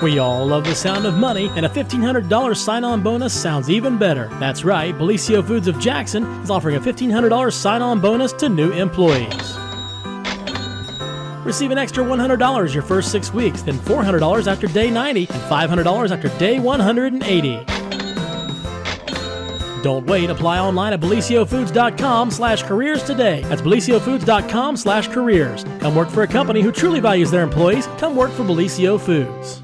We all love the sound of money, and a $1,500 sign-on bonus sounds even better. That's right, Bellisio Foods of Jackson is offering a $1,500 sign-on bonus to new employees. Receive an extra $100 your first 6 weeks, then $400 after day 90, and $500 after day 180. Don't wait. Apply online at BellisioFoods.com/careers today. That's BellisioFoods.com/careers. Come work for a company who truly values their employees. Come work for Bellisio Foods.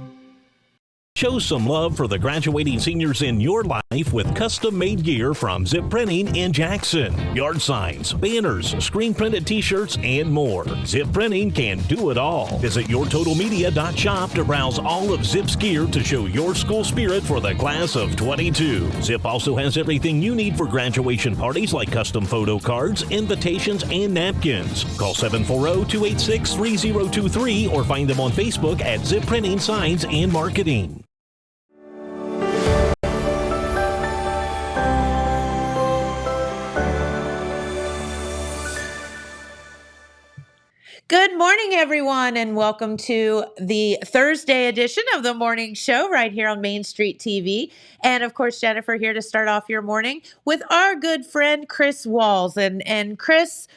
Show some love for the graduating seniors in your life with custom-made gear from Zip Printing in Jackson. Yard signs, banners, screen-printed t-shirts, and more. Zip Printing can do it all. Visit yourtotalmedia.shop to browse all of Zip's gear to show your school spirit for the class of 22. Zip also has everything you need for graduation parties like custom photo cards, invitations, and napkins. Call 740-286-3023 or find them on Facebook at Zip Printing Signs and Marketing. Good morning, everyone, and welcome to the Thursday edition of the morning show right here on Main Street TV. And of course, Jennifer here to start off your morning with our good friend, Chris Walls. And Chris,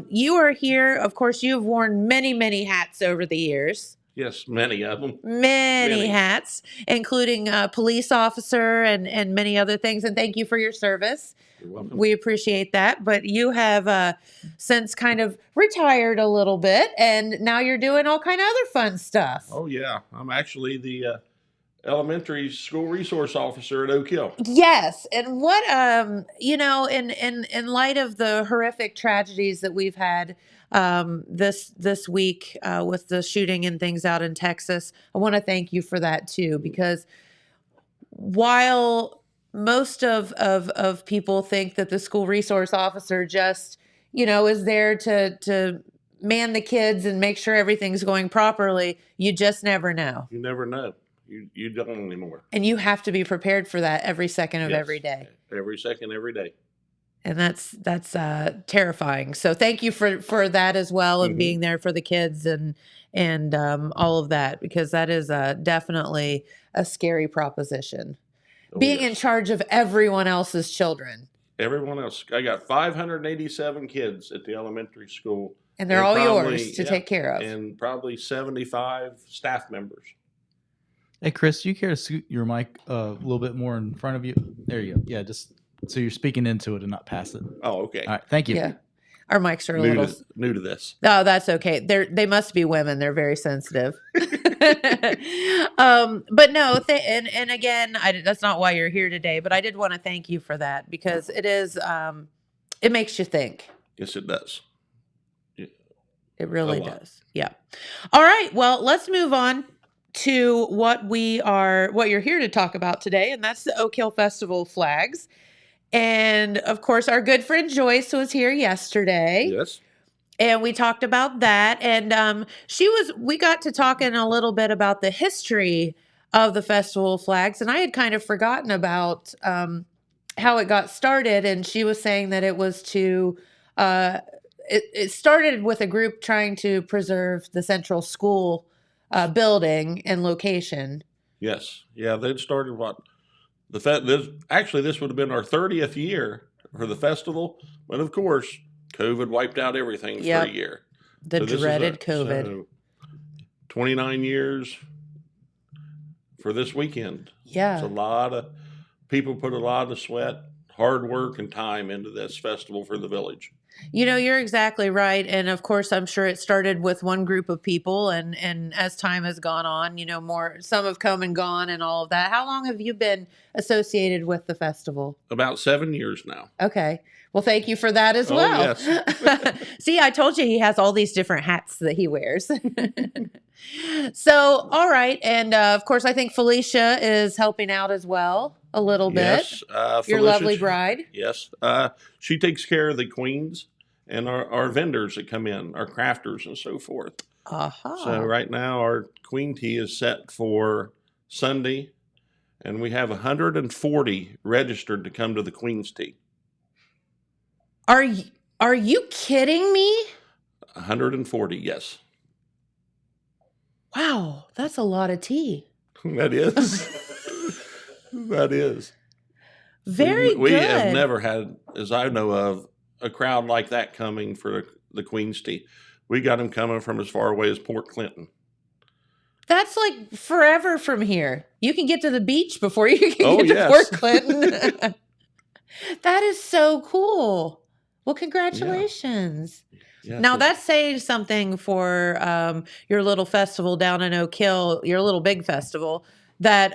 you are here. Of course, you've worn many, many hats over the years. Yes, many of them. Many hats, including police officer and many other things. And thank you for your service. You're welcome. We appreciate that. But you have since kind of retired a little bit, and now you're doing all kind of other fun stuff. Oh, yeah. I'm actually the elementary school resource officer at Oak Hill. Yes. And what, in light of the horrific tragedies that we've had this week with the shooting and things out in Texas, I want to thank you for that too, because while most of people think that the school resource officer just, is there to man the kids and make sure everything's going properly, you just never know. You never know. You don't anymore. And you have to be prepared for that every second of every day. Every second, every day. And that's terrifying. So thank you for that as well, and being there for the kids and all of that, because that is definitely a scary proposition. Being in charge of everyone else's children. Everyone else. I got 587 kids at the elementary school. And they're all yours to take care of. And probably 75 staff members. Hey, Chris, do you care to scoot your mic a little bit more in front of you? There you go. Yeah, just so you're speaking into it and not past it. Oh, okay. All right, thank you. Yeah. Our mics are new to this. Oh, that's okay. They must be women. They're very sensitive. But no, and again, that's not why you're here today, but I did want to thank you for that, because it is, it makes you think. Yes, it does. Yeah. It really does. Yeah. All right. Well, let's move on to what you're here to talk about today, and that's the Oak Hill Festival flags. And of course, our good friend Joyce was here yesterday. Yes. And we talked about that. And we got to talking a little bit about the history of the festival flags. And I had kind of forgotten about how it got started. And she was saying that it was it started with a group trying to preserve the central school building and location. Yes. Yeah, they'd started this would have been our 30th year for the festival, but of course, COVID wiped out everything for a year. The dreaded COVID. So 29 years for this weekend. Yeah. It's a lot of people put a lot of sweat, hard work, and time into this festival for the village. You're exactly right. And of course, I'm sure it started with one group of people. And as time has gone on, some have come and gone and all of that. How long have you been associated with the festival? About 7 years now. Okay. Well, thank you for that as well. Yes. See, I told you he has all these different hats that he wears. So, all right. And of course, I think Felicia is helping out as well a little bit. Yes. Your lovely bride. Yes. She takes care of the queens and our vendors that come in, our crafters and so forth. Uh-huh. So right now our queen tea is set for Sunday, and we have 140 registered to come to the queen's tea. Are you kidding me? 140, yes. Wow, that's a lot of tea. That is. That is. Very We good. have never had, as I know of, a crowd like that coming for the Queen's Tea. We got them coming from as far away as Port Clinton. That's like forever from here. You can get to the beach before you can get to yes. Port Clinton. That is so cool. Well, congratulations. Yeah, Now so- that's saying something for your little festival down in Oak Hill, your little big festival, that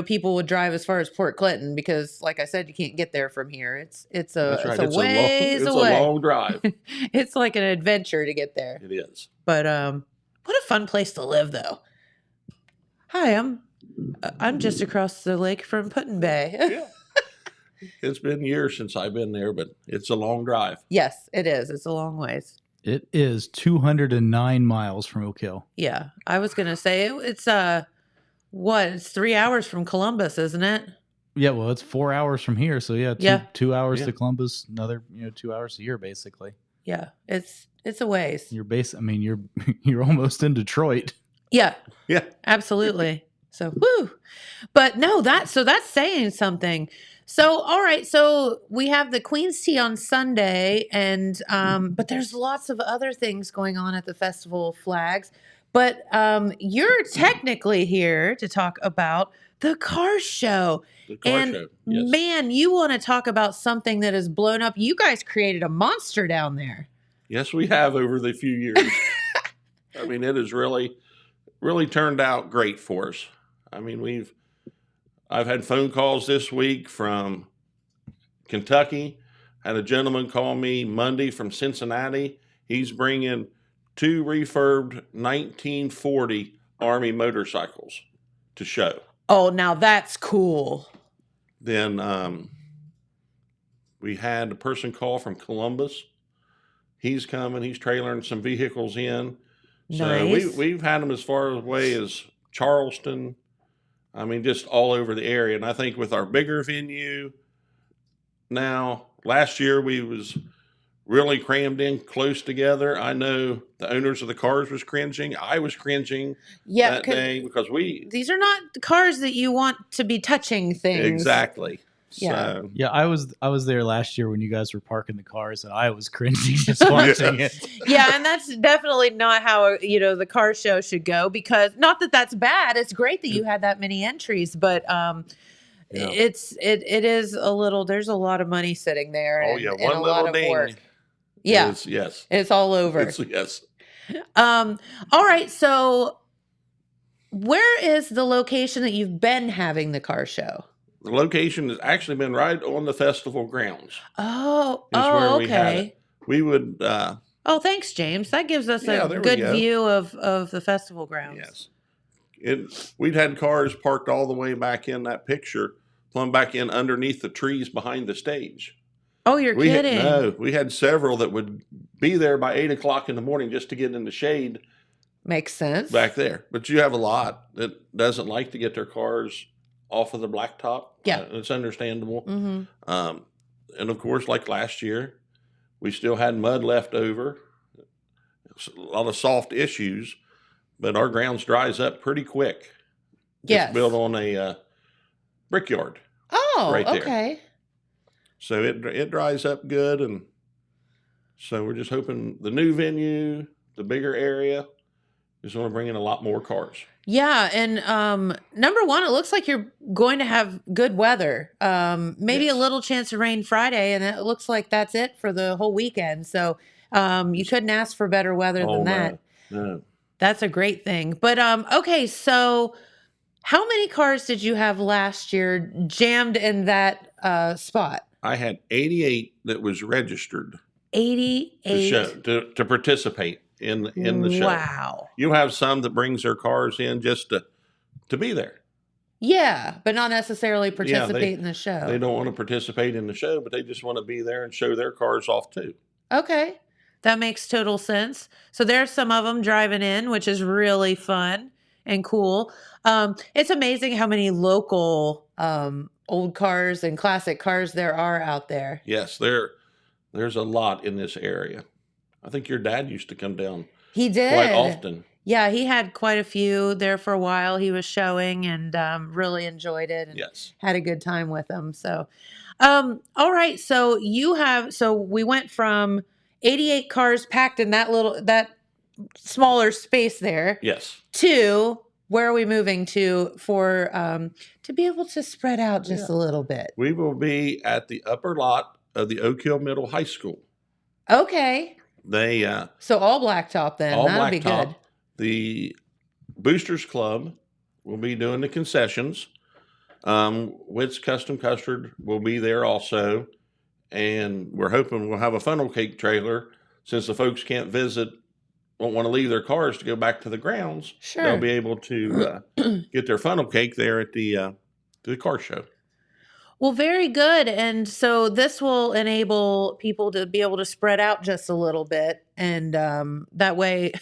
people would drive as far as Port Clinton because, like I said, you can't get there from here. It's That's right. a ways away. It's a long drive. It's like an adventure to get there. It is. But what a fun place to live, though. Hi, I'm just across the lake from Put-in Bay. Yeah. It's been years since I've been there, but it's a long drive. Yes, it is. It's a long ways. It is 209 miles from Oak Hill. Yeah, I was gonna say it's it's 3 hours from Columbus, isn't it? Yeah, well, it's 4 hours from here, so yeah, Yeah. 2 hours Yeah. to Columbus, another 2 hours here, basically. Yeah, it's a ways. You're almost in Detroit. Yeah, Yeah. absolutely. So woo, but no, that's saying something. So all right, so we have the Queen's Tea on Sunday, and but there's lots of other things going on at the Festival of Flags. But you're technically here to talk about the car show. The car show. Yes. Man, you want to talk about something that has blown up. You guys created a monster down there. Yes, we have over the few years. I mean, it has really, really turned out great for us. I mean, I've had phone calls this week from Kentucky. Had a gentleman call me Monday from Cincinnati. He's bringing 2 refurbed 1940 Army motorcycles to show. Oh, now that's cool. Then we had a person call from Columbus. He's coming. He's trailering some vehicles in. Nice. So we've had them as far away as Charleston. I mean, just all over the area. And I think with our bigger venue now, last year we was really crammed in close together. I know the owners of the cars was cringing. I was cringing that day because these are not the cars that you want to be touching things. Exactly. Yeah. So, Yeah, I was there last year when you guys were parking the cars, and I was cringing just watching it. Yeah, and that's definitely not how the car show should go, because not that that's bad. It's great that you had that many entries, but it is a little. There's a lot of money sitting there. oh and, yeah, and one a little lot of ding. work. Yeah, Yes. it's all over. Yes. All right, so where is the location that you've been having the car show? The location has actually been right on the festival grounds. Oh, Where we had okay. it. We would, Oh, thanks, James. That gives us Yeah, a there we good go. view of the festival grounds. yes. We'd had cars parked all the way back in that picture, plumb back in underneath the trees behind the stage. Oh, you're kidding. We had several that would be there by 8 o'clock in the morning just to get in the shade Makes sense. back there. But you have a lot that doesn't like to get their cars off of the blacktop. Yeah. It's understandable. Mm-hmm. And of course, like last year, we still had mud left over, a lot of soft issues, but our grounds dries up pretty quick. Yes. It's built on a brickyard. Oh, right there. okay. So it dries up good, and so we're just hoping the new venue, the bigger area, is going to bring in a lot more cars. Yeah, and number one, it looks like you're going to have good weather. Maybe Yes. a little chance of rain Friday, and it looks like that's it for the whole weekend. So you couldn't ask for better weather than that. No. That's a great thing. But okay, so how many cars did you have last year jammed in that spot? I had 88 that was registered 88. to participate in the show. Wow. You have some that brings their cars in just to be there. Yeah, but not necessarily participate in the show. They don't want to participate in the show, but they just want to be there and show their cars off too. Okay. That makes total sense. So there's some of them driving in, which is really fun and cool. It's amazing how many local old cars and classic cars there are out there. Yes, there's a lot in this area. I think your dad used to come down He did. quite often. Yeah, he had quite a few there for a while. He was showing and really enjoyed it and Yes. had a good time with them. So, all right. So we went from 88 cars packed in that smaller space there Yes. to where are we moving to be able to spread out just a little bit? We will be at the upper lot of the Oak Hill Middle High School. Okay. They So all blacktop then. all That'll be blacktop. good. The Boosters Club will be doing the concessions. Witt's Custom Custard will be there also. And we're hoping we'll have a funnel cake trailer since the folks can't visit, won't want to leave their cars to go back to the grounds. Sure. They'll be able to get their funnel cake there at the car show. Well, very good. And so this will enable people to be able to spread out just a little bit. And that way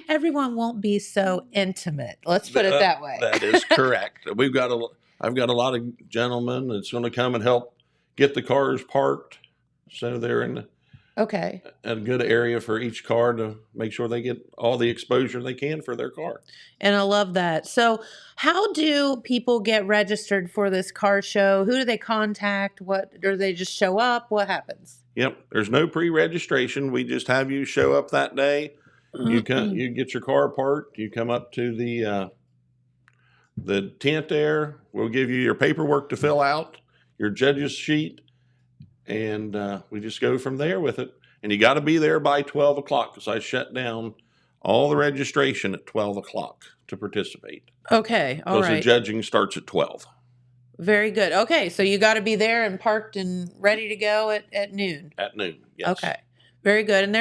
everyone won't be so intimate. Let's put it that way. That is correct. I've got a lot of gentlemen that's going to come and help get the cars parked. So they're in Okay. a good area for each car to make sure they get all the exposure they can for their car. And I love that. So how do people get registered for this car show? Who do they contact? What, do they just show up? What happens? Yep. There's no pre-registration. We just have you show up that day. You get your car parked. You come up to the tent there. We'll give you your paperwork to fill out, your judge's sheet, and we just go from there with it. And you got to be there by 12 o'clock because I shut down all the registration at 12 o'clock to participate. Okay. All Because the right. judging starts at 12. Very good. Okay. So you got to be there and parked and ready to go at noon. At noon, yes. Okay. Very good. And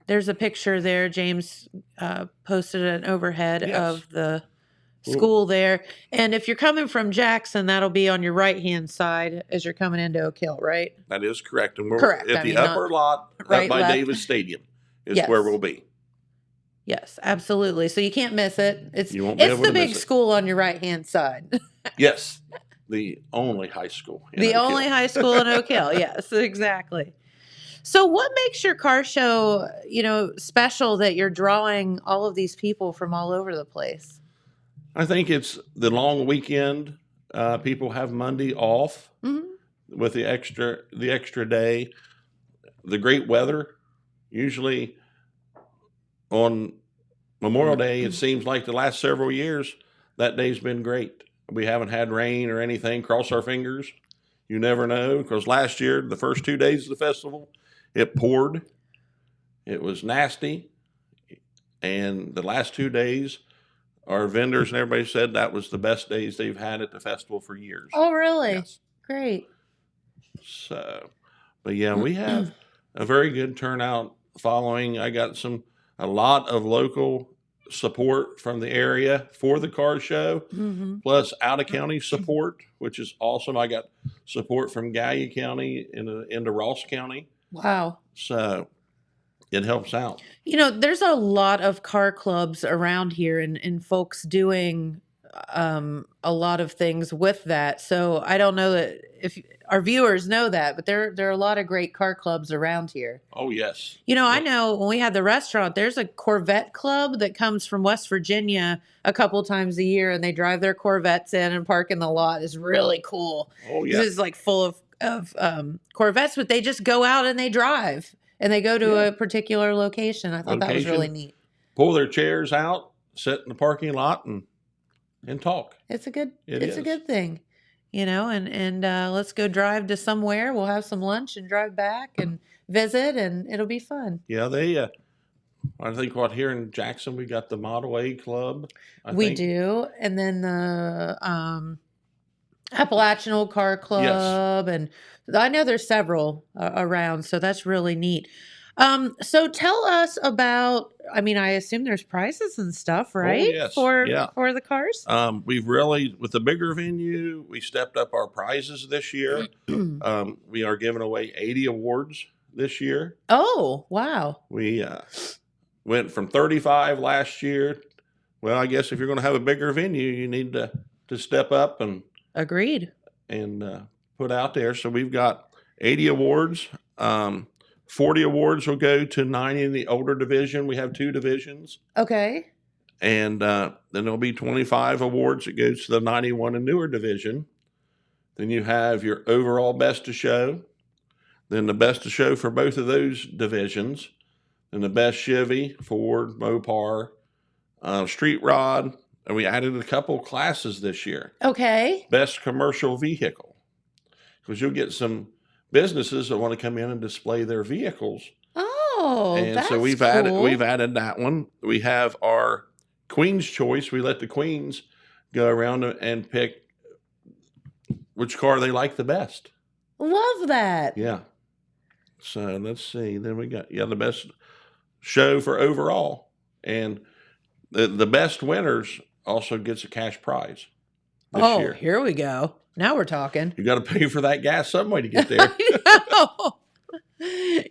there's a picture there. James posted an overhead Yes. of the school there. And if you're coming from Jackson, that'll be on your right-hand side as you're coming into Oak Hill, right? That is correct. And we're Correct. at I the mean, upper not lot right, up by left. Davis Stadium is Yes. where we'll be. Yes, absolutely. So you can't miss it. You won't be It's able the to big miss it. school on your right-hand side. Yes, the only high school. in The Oak only Hill. high school in Oak Hill. Yes, exactly. So what makes your car show, special that you're drawing all of these people from all over the place? I think it's the long weekend. People have Monday off with the extra day. The great weather. Usually on Memorial Day, it seems like the last several years, that day's been great. We haven't had rain or anything. Cross our fingers. You never know, because last year, the first 2 days of the festival, it poured. It was nasty. And the last 2 days, our vendors and everybody said that was the best days they've had at the festival for years. Oh, really? Yes. Great. So, but yeah, we have a very good turnout following. I got a lot of local support from the area for the car show, plus out of county support, which is awesome. I got support from Gallia County into Ross County. Wow. So it helps out. There's a lot of car clubs around here and folks doing a lot of things with that. So I don't know that if our viewers know that, but there are a lot of great car clubs around here. Oh, yes. I know when we had the restaurant, there's a Corvette club that comes from West Virginia a couple times a year, and they drive their Corvettes in and park in the lot. It's really cool. Oh, yeah. It's like full of Corvettes, but they just go out and they drive. And they go to a particular location. I thought that was really neat. Pull their chairs out, sit in the parking lot, and talk. It's a good It a good thing, and let's go drive to somewhere. We'll have some lunch and drive back and visit, and it'll be fun. Yeah, I think here in Jackson, we got the Model A Club. We do. And then the Appalachian Old Car Club, and I know there's several around, so that's really neat. So tell us about, I assume there's prizes and stuff, right? Oh, yes. For the cars? We've really, with the bigger venue, we stepped up our prizes this year. We are giving away 80 awards this year. Oh, wow. We went from 35 last year. Well, I guess if you're going to have a bigger venue, you need to step up and Agreed. put out there. So we've got 80 awards. 40 awards will go to 90 in the older division. We have 2 divisions. Okay. And then there'll be 25 awards that goes to the 91 and newer division. Then you have your overall best of show. Then the best of show for both of those divisions. And the best Chevy, Ford, Mopar, Street Rod. And we added a couple classes this year. Okay. Best commercial vehicle. Because you'll get some businesses that want to come in and display their vehicles. Oh, And that's so we've cool. added that one. We have our Queen's Choice. We let the Queens go around and pick which car they like the best. Love that. Yeah. So let's see. Then we got the best show for overall. And the best winners also gets a cash prize this year. Here we go. Now we're talking. You got to pay for that gas some way to get there. I know.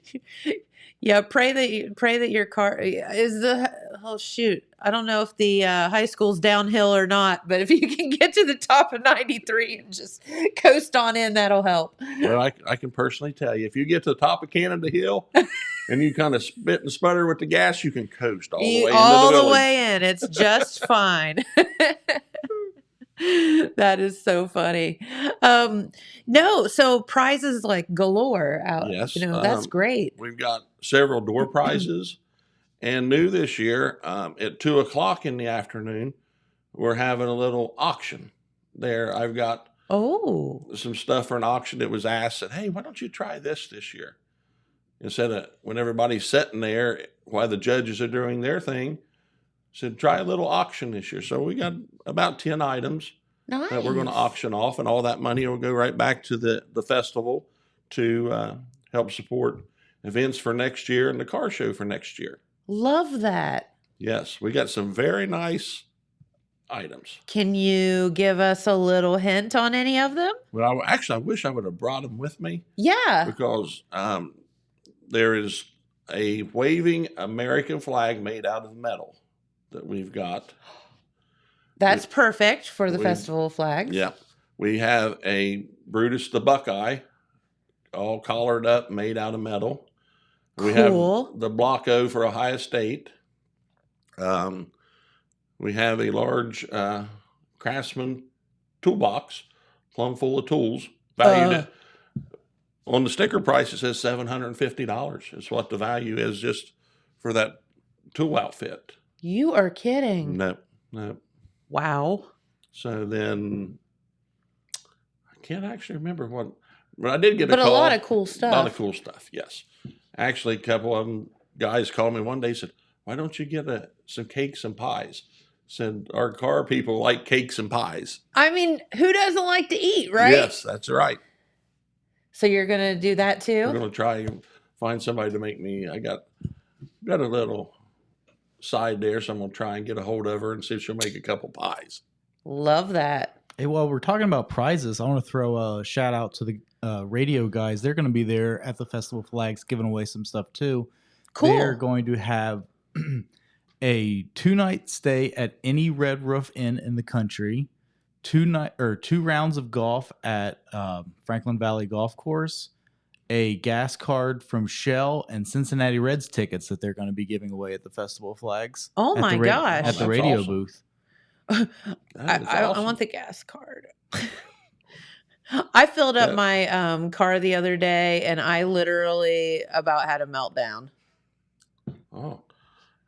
Yeah, pray that your car is shoot. I don't know if the high school's downhill or not, but if you can get to the top of 93 and just coast on in, that'll help. Well, I can personally tell you, if you get to the top of Canada Hill and you kind of spit and sputter with the gas, you can coast all the way all into the the village. way in. It's just fine. That is so funny. No, so prizes like galore out. Yes, That's great. We've got several door prizes, and new this year at 2:00 in the afternoon, we're having a little auction there. I've got some stuff for an auction that was asked that, hey, why don't you try this year? Instead of when everybody's sitting there while the judges are doing their thing, said try a little auction this year. So we got about 10 items that we're going to auction off, and all that money will go right back to the festival to help support events for next year and the car show for next year. Love that. Yes, we got some very nice items. Can you give us a little hint on any of them? Well, I wish I would have brought them with me. Yeah. Because there is a waving American flag made out of metal that we've got. That's perfect for the Festival of Flags. Yeah. We have a Brutus the Buckeye, all collared up, made out of metal. We have the Block O for Ohio State. We have a large Craftsman toolbox, plumb full of tools, valued on the sticker price. It says $750 is what the value is just for that tool outfit. You are kidding. No. Wow. So then I can't actually remember what, but I did get a call. But a lot of cool stuff. A lot of cool stuff, yes. Actually, a couple of them guys called me one day and said, why don't you get some cakes and pies? Said, our car people like cakes and pies. I mean, who doesn't like to eat, right? Yes, that's right. So you're going to do that too? We're going to try and find somebody to make me. I got a little side there, so I'm going to try and get a hold of her and see if she'll make a couple pies. Love that. Hey, while we're talking about prizes, I want to throw a shout out to the radio guys. They're going to be there at the Festival of Flags giving away some stuff too. Cool. They're going to have a 2-night stay at any Red Roof Inn in the country, 2 rounds of golf at Franklin Valley Golf Course, a gas card from Shell, and Cincinnati Reds tickets that they're going to be giving away at the Festival of Flags. Oh my gosh. At the radio booth. I want the gas card. I filled up my car the other day, and I literally about had a meltdown. Oh,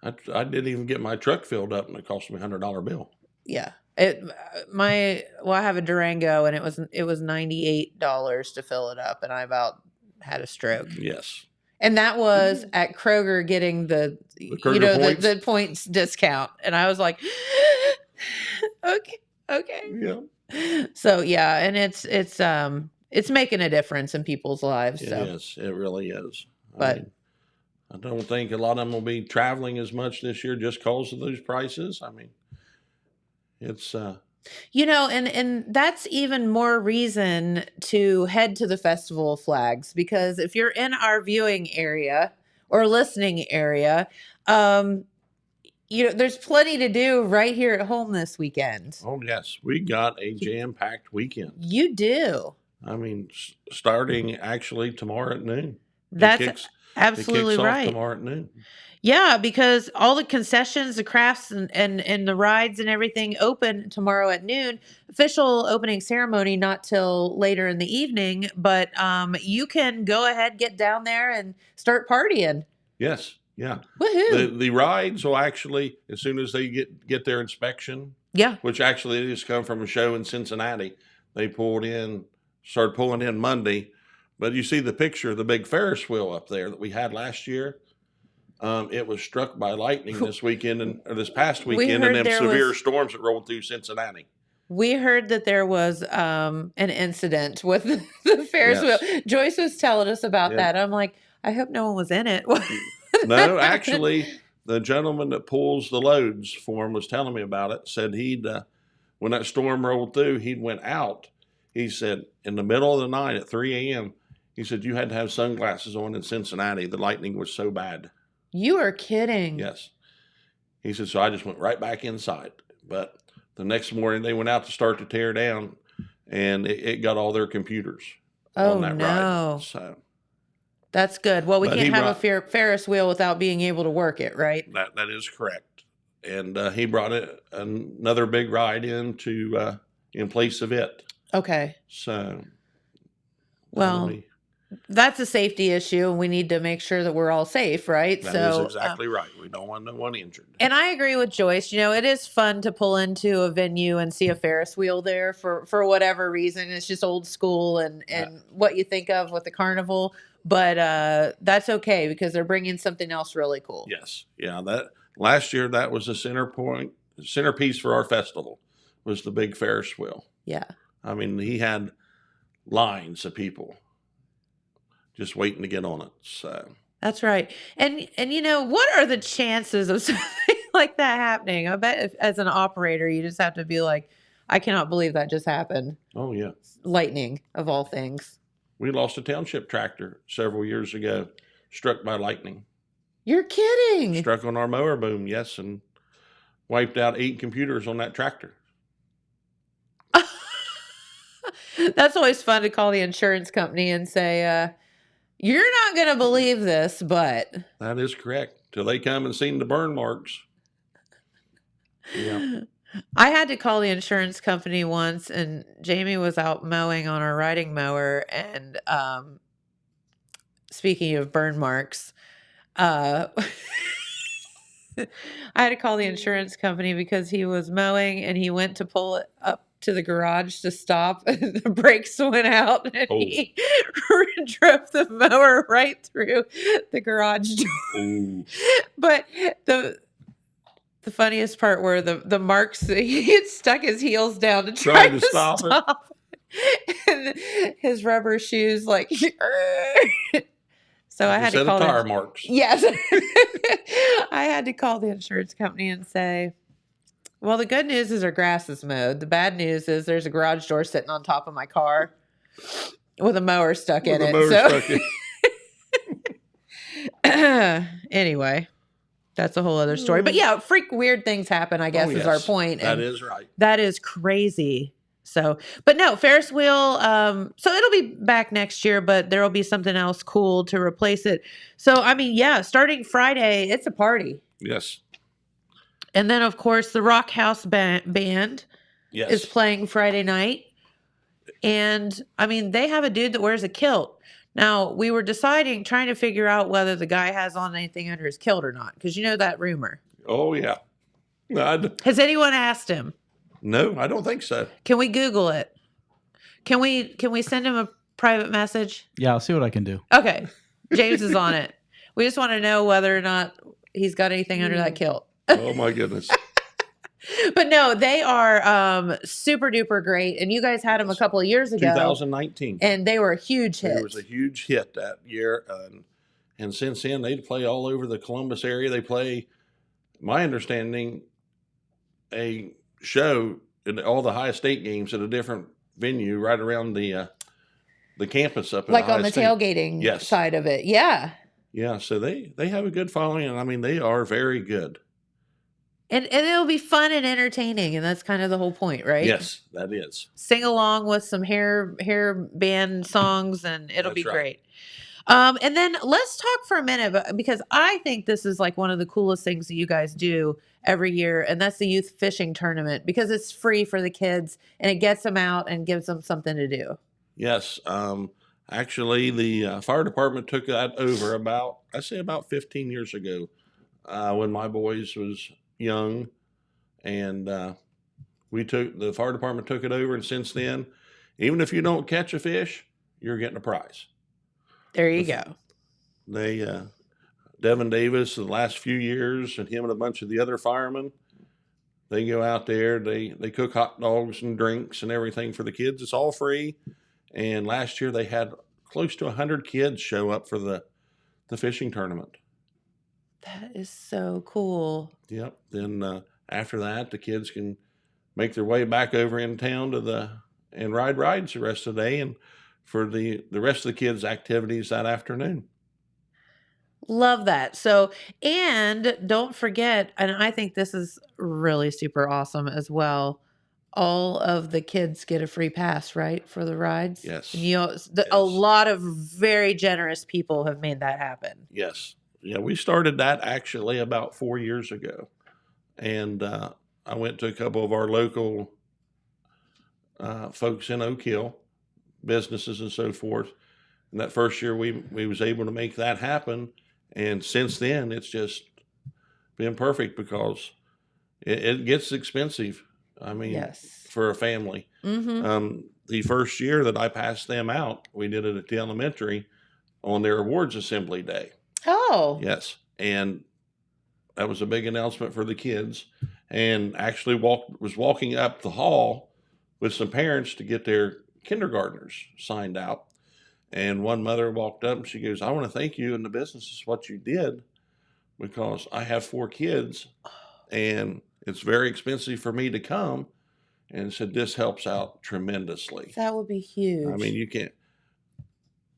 I didn't even get my truck filled up, and it cost me $100 bill. Yeah, I have a Durango, and it was $98 to fill it up, and I about had a stroke. Yes, and that was at Kroger getting the points discount, and I was like, okay, yeah. So yeah, and it's making a difference in people's lives. It is. It really is. But I don't think a lot of them will be traveling as much this year just because of those prices. I mean, it's and that's even more reason to head to the Festival of Flags, because if you're in our viewing area or listening area, there's plenty to do right here at home this weekend. Oh yes, we got a jam-packed weekend. You do. I mean, starting actually tomorrow at noon. That's It absolutely kicks off right. tomorrow at noon. Yeah, because all the concessions, the crafts, and the rides and everything open tomorrow at noon. Official opening ceremony not till later in the evening, but you can go ahead, get down there, and start partying. Yes, yeah. Woohoo! The rides will actually, as soon as they get their inspection, Yeah. which actually they just come from a show in Cincinnati, they started pulling in Monday. But you see the picture of the big Ferris wheel up there that we had last year. It was struck by lightning this past weekend, and them severe storms that rolled through Cincinnati. We heard that there was an incident with the Ferris wheel. Joyce was telling us about that. I'm like, I hope no one was in it. No, actually, the gentleman that pulls the loads for him was telling me about it. Said when that storm rolled through, he went out. He said in the middle of the night at 3 a.m., he said you had to have sunglasses on in Cincinnati. The lightning was so bad. You are kidding. Yes. He said, so I just went right back inside. But the next morning they went out to start to tear down, and it got all their computers on that ride. So that's good. Well, we can't have a Ferris wheel without being able to work it, right? That is correct. And he brought another big ride in place of it. Okay. So, well, that's a safety issue, and we need to make sure that we're all safe, right? That is exactly right. We don't want no one injured. And I agree with Joyce. It is fun to pull into a venue and see a Ferris wheel there for whatever reason. It's just old school and what you think of with the carnival. But that's okay because they're bringing something else really cool. Yes. Yeah. Last year, that was the centerpiece for our festival was the big Ferris wheel. Yeah. I mean, he had lines of people just waiting to get on it. So that's right. And what are the chances of something like that happening? I bet as an operator, you just have to be like, I cannot believe that just happened. Oh yeah. Lightning of all things. We lost a township tractor several years ago, struck by lightning. You're kidding. Struck on our mower boom, yes, and wiped out 8 computers on that tractor. That's always fun to call the insurance company and say, you're not going to believe this, but. That is correct. Till they come and seen the burn marks. Yeah. I had to call the insurance company once, and Jamie was out mowing on our riding mower. And speaking of burn marks, I had to call the insurance company because he was mowing and he went to pull it up to the garage to stop, and the brakes went out, and he drove the mower right through the garage door. But the funniest part were the marks. He had stuck his heels down to try to stop it. And his rubber shoes so I had to call tire marks. Yes. I had to call the insurance company and say, well, the good news is our grass is mowed. The bad news is there's a garage door sitting on top of my car with a mower stuck in it. Anyway, that's a whole other story. But yeah, weird things happen, I guess, is our point. That is right. That is crazy. So, but no, Ferris wheel. So it'll be back next year, but there will be something else cool to replace it. So, I mean, yeah, starting Friday, it's a party. Yes. And then, of course, the Rock House band is playing Friday night. And, I mean, they have a dude that wears a kilt. Now, we were trying to figure out whether the guy has on anything under his kilt or not. Because you know that rumor. Oh, yeah. Has anyone asked him? No, I don't think so. Can we Google it? Can we send him a private message? Yeah, I'll see what I can do. Okay. James is on it. We just want to know whether or not he's got anything under that kilt. Oh, my goodness. But no, they are super duper great. And you guys had them a couple of years ago. 2019. And they were a huge hit. It was a huge hit that year. And since then, they play all over the Columbus area. They play, my understanding, a show in all the High State games at a different venue right around the campus up in like Ohio on the State. Tailgating side of it. Yeah. Yeah, so they have a good following, and I mean they are very good. And it'll be fun and entertaining, and that's kind of the whole point, right? Yes, that is. Sing along with some hair band songs, and it'll be great. And then let's talk for a minute because I think this is like one of the coolest things that you guys do every year, and that's the youth fishing tournament because it's free for the kids and it gets them out and gives them something to do. Yes. Actually, the fire department took that over about 15 years ago when my boys was young. And the fire department took it over. And since then, even if you don't catch a fish, you're getting a prize. There you go. They, Devin Davis, the last few years, and him and a bunch of the other firemen, they go out there, they cook hot dogs and drinks and everything for the kids. It's all free. And last year they had close to 100 kids show up for the fishing tournament. That is so cool. Yep. Then after that, the kids can make their way back over in town and ride rides the rest of the day and for the rest of the kids' activities that afternoon. Love that. So, and don't forget, and I think this is really super awesome as well. All of the kids get a free pass, right, for the rides? Yes. And a lot of very generous people have made that happen. Yes. Yeah, we started that actually about 4 years ago. And I went to a couple of our local folks in Oak Hill, businesses and so forth. And that first year we was able to make that happen. And since then, it's just been perfect because it gets expensive. I mean, Yes. for a family. Mm-hmm. The first year that I passed them out, we did it at the elementary on their awards assembly day. Oh. Yes. And that was a big announcement for the kids. And actually was walking up the hall with some parents to get their kindergartners signed out. And one mother walked up and she goes, "I want to thank you and the business is what you did because I have 4 kids and it's very expensive for me to come." And said, "This helps out tremendously." That would be huge. I mean,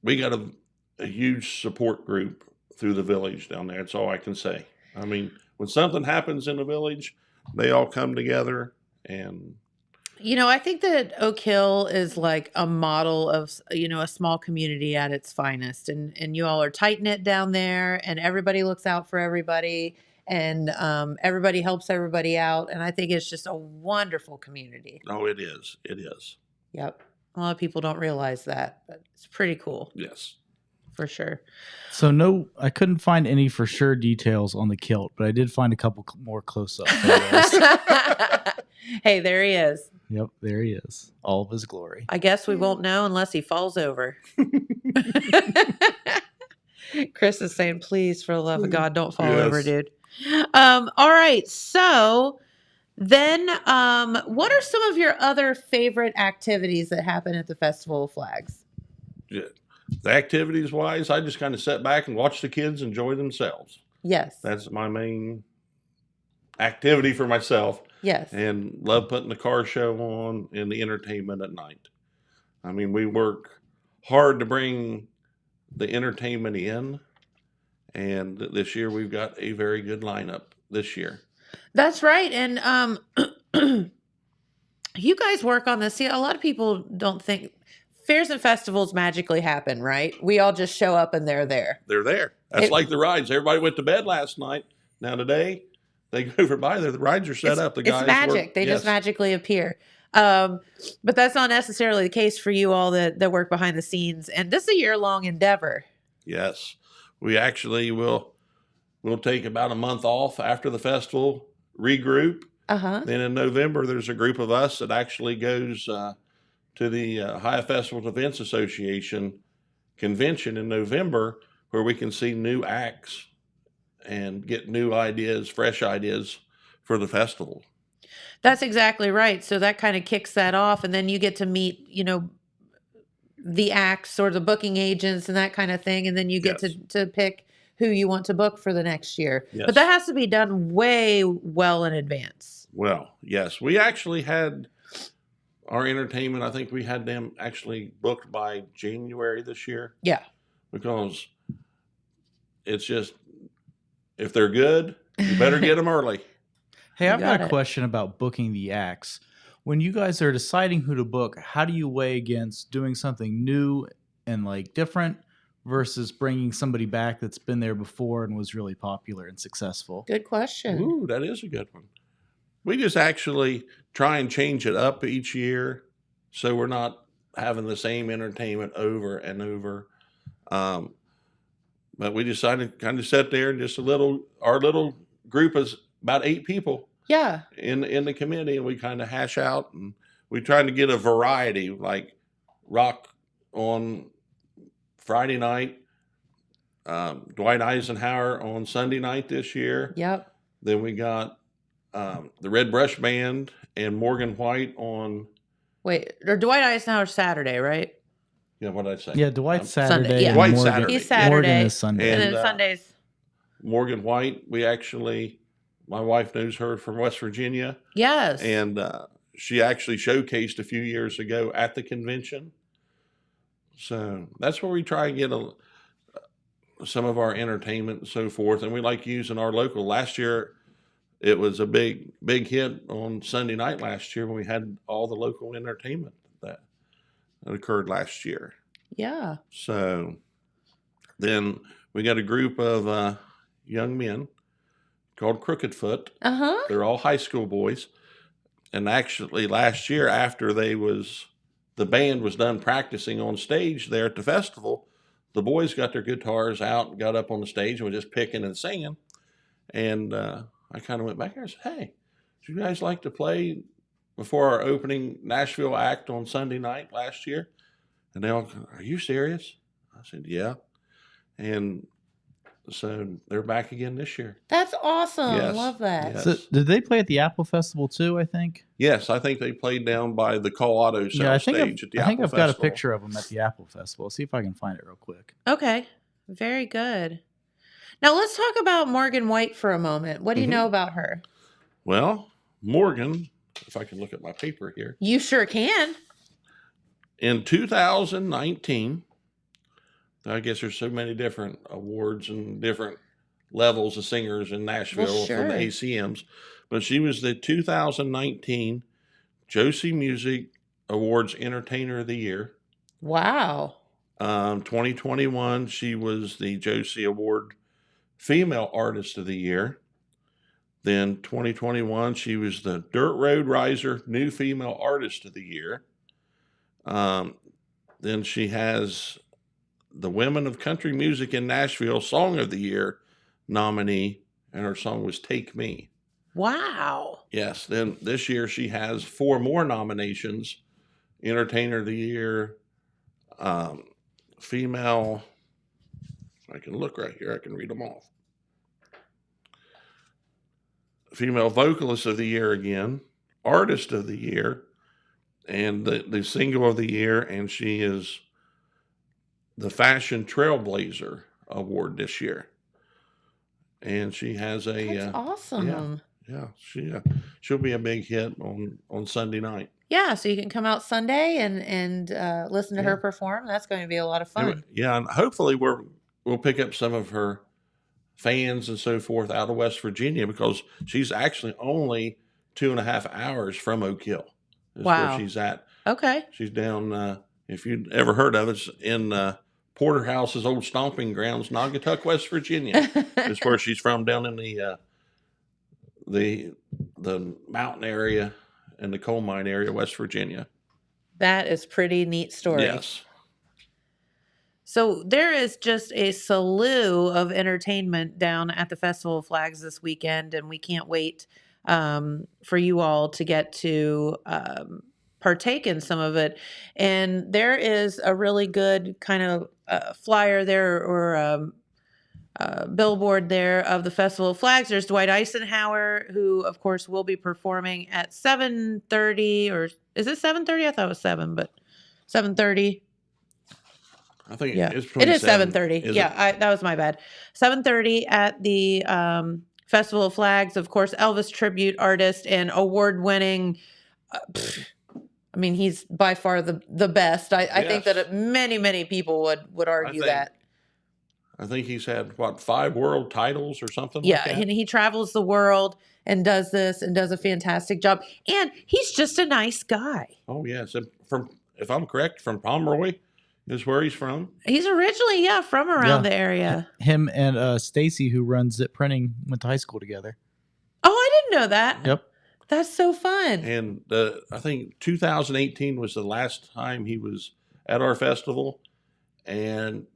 we got a huge support group through the village down there. That's all I can say. I mean, when something happens in the village, they all come together and. I think that Oak Hill is like a model of, a small community at its finest. And you all are tight knit down there and everybody looks out for everybody and everybody helps everybody out. And I think it's just a wonderful community. Oh, it is. It is. Yep. A lot of people don't realize that, but it's pretty cool. Yes. For sure. So no, I couldn't find any for sure details on the kilt, but I did find a couple more close-up photos. Hey, there he is. Yep, there he is. All of his glory. I guess we won't know unless he falls over. Chris is saying, please, for the love of God, don't fall over, dude. All right. So then what are some of your other favorite activities that happen at the Festival of Flags? Yeah. The activities wise, I just kind of sit back and watch the kids enjoy themselves. Yes. That's my main activity for myself. Yes. And love putting the car show on and the entertainment at night. I mean, we work hard to bring the entertainment in. And this year we've got a very good lineup this year. That's right. And you guys work on this. See, a lot of people don't think fairs and festivals magically happen, right? We all just show up and they're there. They're there. That's like the rides. Everybody went to bed last night. Now today, they go over by there. The rides are set up. The guys it's magic. They just magically appear. But that's not necessarily the case for you all that work behind the scenes. And this is a year-long endeavor. Yes. We actually will take about a month off after the festival, regroup. Uh-huh. Then in November, there's a group of us that actually goes to the Ohio Festival Events Association convention in November where we can see new acts and get new ideas, fresh ideas for the festival. That's exactly right. So that kind of kicks that off. And then you get to meet, the acts or the booking agents and that kind of thing. And then you get to pick who you want to book for the next year. Yes. But that has to be done way well in advance. Well, yes. We actually had our entertainment, I think we had them actually booked by January this year. Yeah. Because it's just, if they're good, you better get them early. Hey, I've got a question about booking the acts. When you guys are deciding who to book, how do you weigh against doing something new and like different versus bringing somebody back that's been there before and was really popular and successful? Good question. Ooh, that is a good one. We just actually try and change it up each year, so we're not having the same entertainment over and over. But we decided to kind of sit there and our little group is about 8 people Yeah. in the committee, and we kind of hash out, and we trying to get a variety, like rock on Friday night, Dwight Eisenhower on Sunday night this year. Yep. Then we got the Red Brush Band and Morgan White on. Wait, or Dwight Eisenhower Saturday, right? Yeah, what did I say? Yeah, Dwight's Sunday, Saturday. yeah. and Dwight's Morgan, Saturday. He's Saturday. Morgan is Sunday. And And, then Sundays. Morgan White, my wife knows her from West Virginia, Yes. and she actually showcased a few years ago at the convention. So that's where we try and get some of our entertainment and so forth. And we like using our local. Last year, it was a big hit on Sunday night last year when we had all the local entertainment that occurred last year. Yeah. So then we got a group of young men called Crooked Foot. Uh-huh. They're all high school boys. And actually last year, after the band was done practicing on stage there at the festival, the boys got their guitars out and got up on the stage and were just picking and singing. And I kind of went back there and said, hey, would you guys like to play before our opening Nashville act on Sunday night last year? And they all, are you serious? I said, yeah. And so they're back again this year. That's awesome. Yes. Love that. Yes. So, did they play at the Apple Festival too, I think? Yes, I think they played down by the Colorado Yeah, I think stage at the I think Apple I've got a Festival. picture of them at the Apple Festival. See if I can find it real quick. Okay. Very good. Now let's talk about Morgan White for a moment. What do you Mhm. know about her? Well, Morgan, if I can look at my paper here, You sure can. in 2019, I guess there's so many different awards and different levels of singers in Nashville Well, from the sure. ACMs, but she was the 2019 Josie Music Awards Entertainer of the Year. Wow. 2021, she was the Josie Award Female Artist of the Year. Then 2021, she was the Dirt Road Riser New Female Artist of the Year. Then she has the Women of Country Music in Nashville Song of the Year nominee, and her song was Take Me. Wow. Yes, then this year she has 4 more nominations: Entertainer of the Year, Female, I can look right here, I can read them off. Female Vocalist of the Year again, Artist of the Year, and the Single of the Year, and she is the Fashion Trailblazer Award this year. And she has That's awesome. yeah, she'll be a big hit on Sunday night. Yeah, so you can come out Sunday and listen to her perform. That's going to be a lot of fun. Yeah, and hopefully we'll pick up some of her fans and so forth out of West Virginia, because she's actually only 2.5 hours from Oak Hill. Is Wow. where she's at. Okay. She's down, if you've ever heard of it, it's in Porterhouse's old stomping grounds, Naugatuck, West Virginia. Is where she's from, down in the mountain area and the coal mine area, West Virginia. That is pretty neat story. Yes. So there is just a slew of entertainment down at the Festival of Flags this weekend, and we can't wait for you all to get to partake in some of it. And there is a really good kind of flyer there, or billboard there, of the Festival of Flags. There's Dwight Eisenhower, who of course will be performing at 7:30, or is it 7:30? I thought it was 7, but 7:30. I think Yeah, it's it is 7. 7:30. Is Yeah, it? that was my bad. 7:30 at the Festival of Flags. Of course, Elvis tribute artist and award-winning. I mean, he's by far the best. I think Yes. that many people would argue think that. I think he's had 5 world titles or something. Yeah, like that? and he travels the world and does this and does a fantastic job. And he's just a nice guy. Oh yes, and if I'm correct, from Pomeroy, is where he's from. He's originally, from around Yeah. the area. Him and Stacy, who runs Zip Printing, went to high school together. Oh, I didn't know that. Yep. That's so fun. And I think 2018 was the last time he was at our festival. And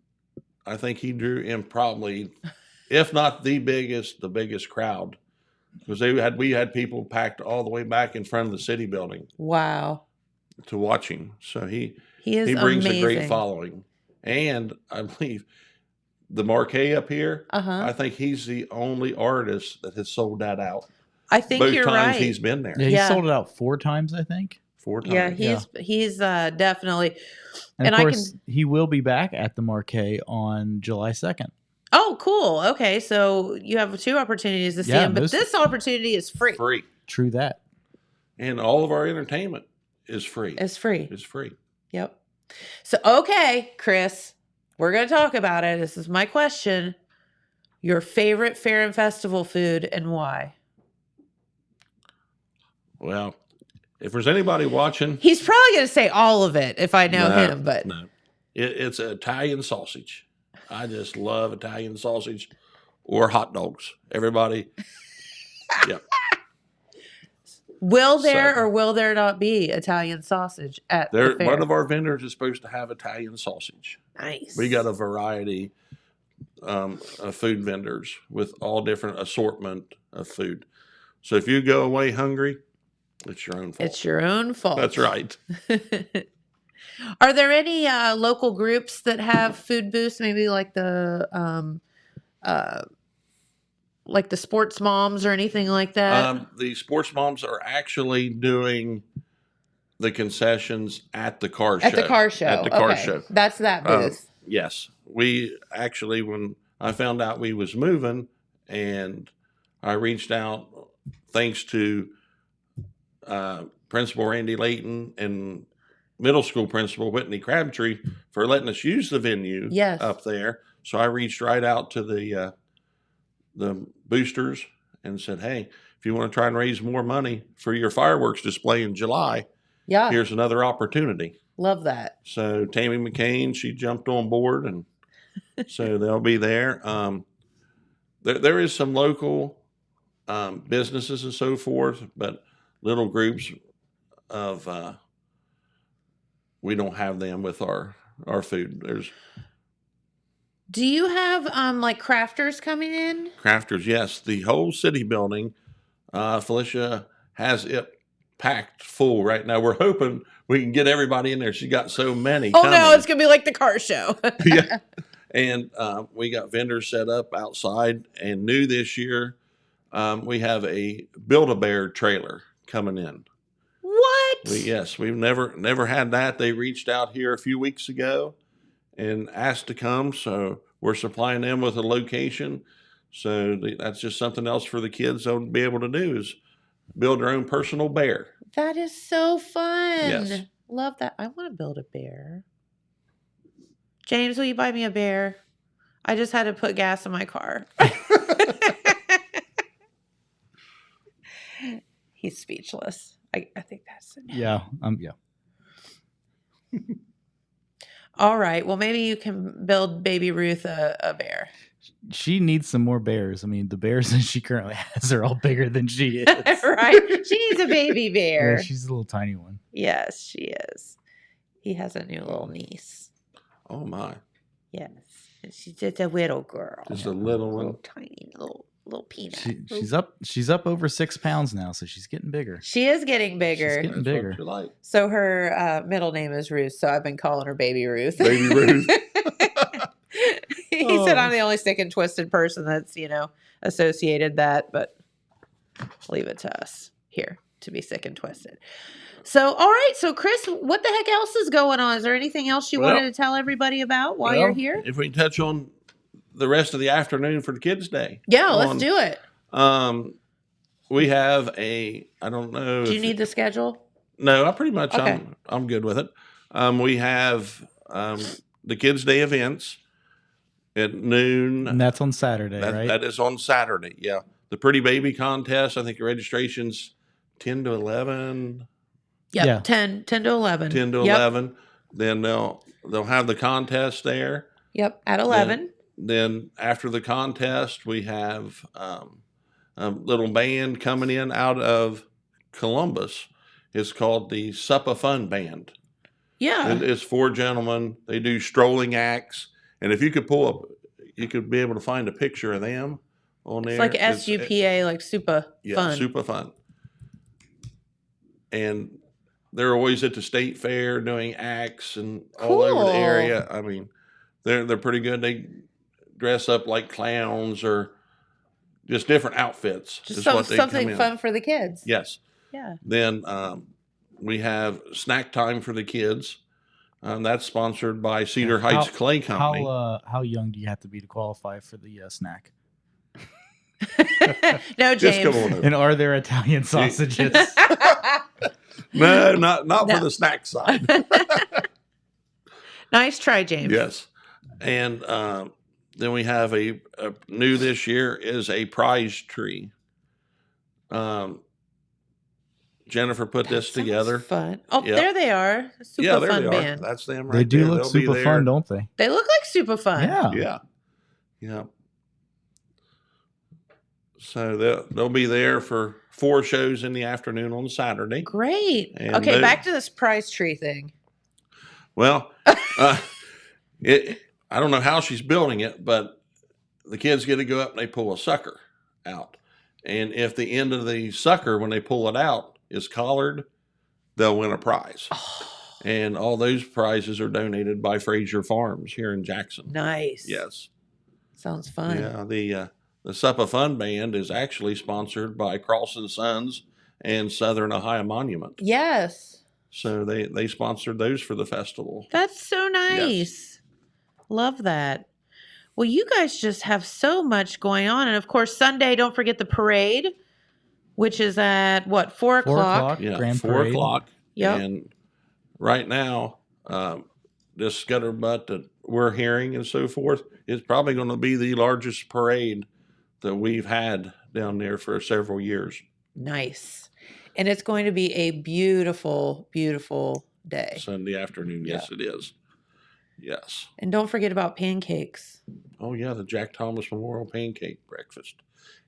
I think he drew in probably, if not the biggest crowd. Because we had people packed all the way back in front of the city building Wow. to watch him. So he is brings amazing. a great following. And I believe the marquee up here, I think he's the only artist that has sold that out. I think Both you're times right. he's been there. Yeah, he Yeah. sold it out 4 times, I think. 4 times. Yeah, he's definitely. And of And I course, he will be back at the Marquee on July 2nd. Oh, cool. Okay, so you have 2 opportunities to see Yeah, him, but most- this opportunity is free. Free. True that. And all of our entertainment is free. It's free. It's free. Yep. So, okay, Chris, we're going to talk about it. This is my question. Your favorite fair and festival food and why? Well, if there's anybody watching, He's probably going to say all of it if I know no, him, but no, it's Italian sausage. I just love Italian sausage or hot dogs. Everybody, yeah. will there So- or will there not be Italian sausage at There, the fair? one of our vendors is supposed to have Italian sausage. Nice. We got a variety of food vendors with all different assortment of food. So if you go away hungry, it's your own fault. It's your own fault. That's right. Are there any local groups that have food booths? Maybe like the sports moms or anything like that? The sports moms are actually doing the concessions at the car show. At the car show. At the car Okay. show. That's that booth. Yes. We actually, when I found out we was moving, and I reached out thanks to Principal Randy Layton and middle school principal Whitney Crabtree for letting us use the venue Yes. up there. So I reached right out to the boosters and said, hey, if you want to try and raise more money for your fireworks display in July, Yeah. here's another opportunity. Love that. So Tammy McCain, she jumped on board, and so they'll be there. There is some local businesses and so forth, but little groups of we don't have them with our food. There's Do you have like crafters coming in? crafters, yes. The whole city building, Felicia has it packed full right now. We're hoping we can get everybody in there. She got so many. Oh no, coming. it's gonna be like the car show. Yeah. And we got vendors set up outside, and new this year, we have a Build-A-Bear trailer coming in. What? We've never had that. They reached out here a few weeks ago and asked to come, so we're supplying them with a location. So that's just something else for the kids to be able to do, is build their own personal bear. That is so fun. Yes. Love that. I want to build a bear. James, will you buy me a bear? I just had to put gas in my car. He's speechless. I think that's it. Yeah. Yeah. All right. Well, maybe you can build baby Ruth a bear. She needs some more bears. I mean, the bears that she currently has are all bigger than she is. Right? She needs a baby bear. Yeah, she's a little tiny one. Yes, she is. He has a new little niece. Oh my. Yes. And she's just a little girl. Just a little one. Little tiny little peanut. She's up over 6 pounds now, so she's getting bigger. She is getting bigger. She's getting That's bigger. what you like. So her middle name is Ruth. So I've been calling her Baby Ruth. Baby Ruth. He said I'm the only sick and twisted person that's, associated that, but leave it to us here to be sick and twisted. So, all right. So, Chris, what the heck else is going on? Is there anything else you Well- wanted to tell everybody about while you're here? If we can touch on the rest of the afternoon for the Kids' Day. Yeah, let's do it. We have I don't know. Do you need the schedule? No, I pretty much, Okay. I'm good with it. We have the Kids' Day events at noon. And that's on Saturday, right? That is on Saturday, yeah. The Pretty Baby Contest, I think the registration's 10 to 11. Yep. Yeah. 10 to 11. 10 to Yep. 11. then they'll have the contest there. Yep, at 11. Then after the contest, we have a little band coming in out of Columbus. It's called the Suppa Fun Band. Yeah. It's 4 gentlemen. They do strolling acts, and if you could pull up, you could be able to find a picture of them on there. It's like SUPA, like super fun. Super fun. And they're always at the state fair doing acts and all over the area. I mean, they're pretty good. They dress up like clowns or just different outfits. Just something fun for the kids. Yes. Yeah. Then we have snack time for the kids. That's sponsored by Cedar Heights Clay Company. How young do you have to be to qualify for the snack? No, James. Just come on over. And are there Italian sausages? No, not for the snack side. Nice try, James. Yes. And then we have a new this year is a prize tree. Jennifer put this together. Fun. Oh, Yep. there they are. Super There fun they band. are. That's them right They do there. look They'll be super there. fun, don't they? They look like super fun. Yeah. Yeah. So they'll be there for 4 shows in the afternoon on Saturday. Great. And Okay, back to this prize tree thing. Well, I don't know how she's building it, but the kids get to go up and they pull a sucker out. And if the end of the sucker, when they pull it out, is collared, they'll win a prize. And all those prizes are donated by Fraser Farms here in Jackson. Nice. Yes. Sounds fun. Yeah. The Suppa Fun Band is actually sponsored by Cross and Sons and Southern Ohio Monument. Yes. So they sponsored those for the festival. That's so nice. Yes. Love that. Well, you guys just have so much going on. And of course, Sunday, don't forget the parade, which is at what, 4 o'clock? Yeah, Grand 4 Parade. o'clock. Yep. And right now, this scuttlebutt that we're hearing and so forth is probably going to be the largest parade that we've had down there for several years. Nice. And it's going to be a beautiful, beautiful day. Sunday afternoon, yes, it is. Yes. And don't forget about pancakes. Oh, yeah, the Jack Thomas Memorial Pancake Breakfast.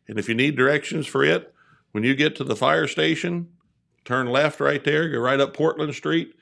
And if you need directions for it, when you get to the fire station, turn left right there, go right up Portland Street